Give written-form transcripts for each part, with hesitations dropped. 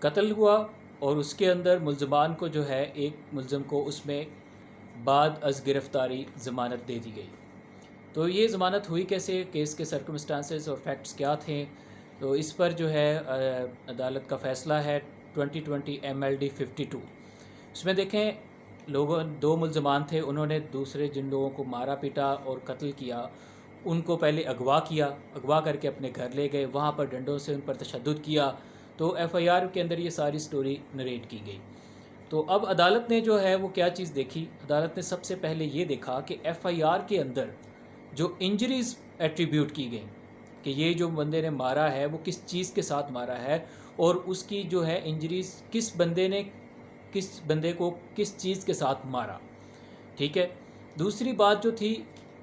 قتل ہوا اور اس کے اندر ملزمان کو جو ہے ایک ملزم کو اس میں بعد از گرفتاری ضمانت دے دی گئی۔ تو یہ ضمانت ہوئی کیسے، کیس کے سرکمسٹانسز اور فیکٹس کیا تھے، تو اس پر جو ہے عدالت کا فیصلہ ہے 2020 MLD 52۔ اس میں دیکھیں دو ملزمان تھے، انہوں نے دوسرے جن لوگوں کو مارا پیٹا اور قتل کیا ان کو پہلے اغوا کر کے اپنے گھر لے گئے، وہاں پر ڈنڈوں سے ان پر تشدد کیا۔ تو FIR کے اندر یہ ساری سٹوری نریٹ کی گئی۔ تو اب عدالت نے جو ہے وہ کیا چیز دیکھی، عدالت نے سب سے پہلے یہ دیکھا کہ FIR کے اندر جو انجریز ایٹریبیوٹ کی گئیں کہ یہ جو بندے نے مارا ہے وہ کس چیز کے ساتھ مارا ہے، اور اس کی جو ہے انجریز کس بندے کو کس چیز کے ساتھ مارا، ٹھیک ہے۔ دوسری بات جو تھی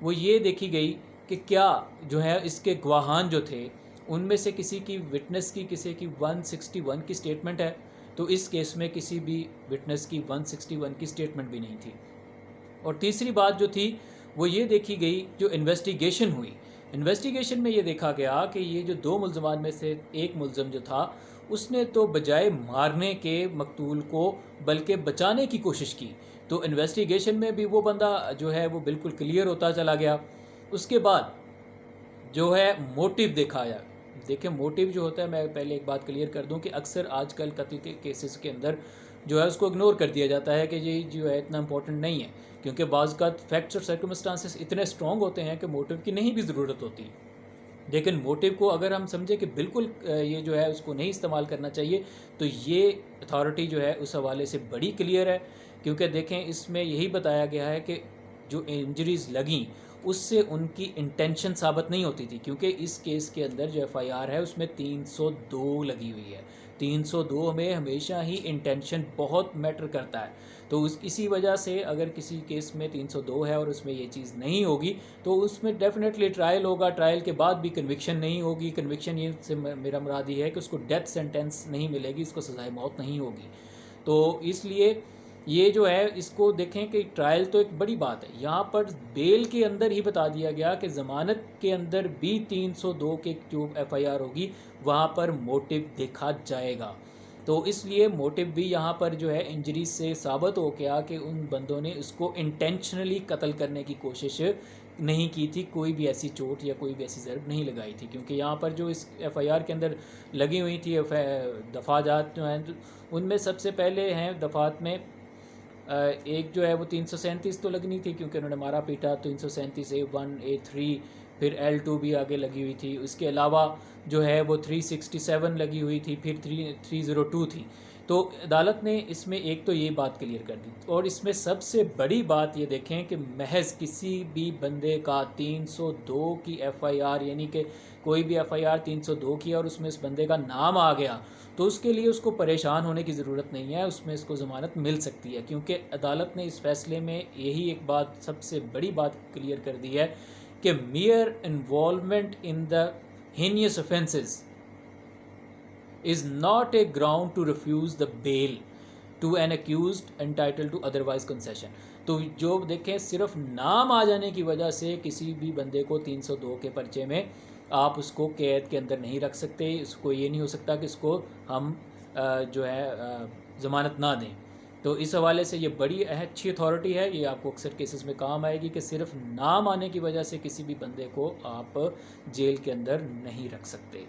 وہ یہ دیکھی گئی کہ کیا جو ہے اس کے گواہان جو تھے ان میں سے کسی کی وٹنس کی کسی کی 161 کی سٹیٹمنٹ ہے، تو اس کیس میں کسی بھی وٹنس کی 161 کی سٹیٹمنٹ بھی نہیں تھی۔ اور تیسری بات جو تھی وہ یہ دیکھی گئی، جو انویسٹیگیشن ہوئی، انویسٹیگیشن میں یہ دیکھا گیا کہ یہ جو دو ملزمان میں سے ایک ملزم جو تھا اس نے تو بجائے مارنے کے مقتول کو بلکہ بچانے کی کوشش کی، تو انویسٹیگیشن میں بھی وہ بندہ جو ہے وہ بالکل کلیئر ہوتا چلا گیا۔ اس کے بعد جو ہے موٹیو دیکھا ہے۔ دیکھیں موٹیو جو ہوتا ہے، میں پہلے ایک بات کلیئر کر دوں کہ اکثر آج کل قتل کے کیسز کے اندر جو ہے اس کو اگنور کر دیا جاتا ہے کہ یہ جو ہے اتنا امپورٹنٹ نہیں ہے، کیونکہ بعض کا فیکٹس اور سرکمسٹانسز اتنے اسٹرانگ ہوتے ہیں کہ موٹیو کی نہیں بھی ضرورت ہوتی۔ لیکن موٹیو کو اگر ہم سمجھیں کہ بالکل یہ جو ہے اس کو نہیں استعمال کرنا چاہیے، تو یہ اتھارٹی جو ہے اس حوالے سے بڑی کلیئر ہے، کیونکہ دیکھیں اس میں یہی بتایا گیا ہے کہ جو انجریز لگیں اس سے ان کی انٹینشن ثابت نہیں ہوتی تھی، کیونکہ اس کیس کے اندر جو FIR ہے اس میں 302 لگی ہوئی ہے۔ 302 میں ہمیشہ ہی انٹینشن بہت میٹر کرتا ہے، تو اسی وجہ سے اگر کسی کیس میں 302 ہے اور اس میں یہ چیز نہیں ہوگی تو اس میں ڈیفینیٹلی ٹرائل ہوگا، ٹرائل کے بعد بھی کنوکشن نہیں ہوگی۔ کنوکشن یہ سے میرا مراد یہ ہے کہ اس کو ڈیتھ سینٹنس نہیں ملے گی، اس کو سزائے موت نہیں ہوگی۔ تو اس لیے یہ جو ہے اس کو دیکھیں کہ ٹرائل تو ایک بڑی بات ہے، یہاں پر بیل کے اندر ہی بتا دیا گیا کہ ضمانت کے اندر بھی 302 کے جو FIR ہوگی وہاں پر موٹیو دیکھا جائے گا۔ تو اس لیے موٹیو بھی یہاں پر جو ہے انجری سے ثابت ہو گیا کہ ان بندوں نے اس کو انٹینشنلی قتل کرنے کی کوشش نہیں کی تھی، کوئی بھی ایسی چوٹ یا کوئی بھی ایسی ضرب نہیں لگائی تھی، کیونکہ یہاں پر جو اس FIR کے اندر لگی ہوئی تھی دفعات جو ہیں ان میں سب سے پہلے ہیں دفعات میں ایک جو ہے وہ 337 تو لگنی تھی کیونکہ انہوں نے مارا پیٹا، 337 A1 A3 پھر L2 بھی آگے لگی ہوئی تھی، اس کے علاوہ جو ہے وہ 367 لگی ہوئی تھی، پھر 302 تھی۔ تو عدالت نے اس میں ایک تو یہ بات کلیئر کر دی، اور اس میں سب سے بڑی بات یہ دیکھیں کہ محض کسی بھی بندے کا 302 کی FIR، یعنی کہ کوئی بھی FIR 302 کی اور اس میں اس بندے کا نام آ گیا تو اس کے لیے اس کو پریشان ہونے کی ضرورت نہیں ہے، اس میں اس کو ضمانت مل سکتی ہے، کیونکہ عدالت نے اس فیصلے میں یہی ایک بات سب سے بڑی بات کلیئر کر دی ہے کہ mere involvement in the heinous offenses is not a ground to refuse the bail to an accused entitled to otherwise concession۔ تو جو دیکھیں صرف نام آ جانے کی وجہ سے کسی بھی بندے کو 302 کے پرچے میں آپ اس کو قید کے اندر نہیں رکھ سکتے، اس کو یہ نہیں ہو سکتا کہ اس کو ہم جو ہے ضمانت نہ دیں۔ تو اس حوالے سے یہ بڑی اچھی اتھارٹی ہے، یہ آپ کو اکثر کیسز میں کام آئے گی کہ صرف نام آنے کی وجہ سے کسی بھی بندے کو آپ جیل کے اندر نہیں رکھ سکتے۔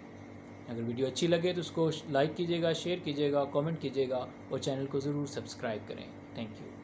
اگر ویڈیو اچھی لگے تو اس کو لائک کیجیے گا، شیئر کیجیے گا، کامنٹ کیجیے گا اور چینل کو ضرور سبسکرائب کریں۔ Thank you.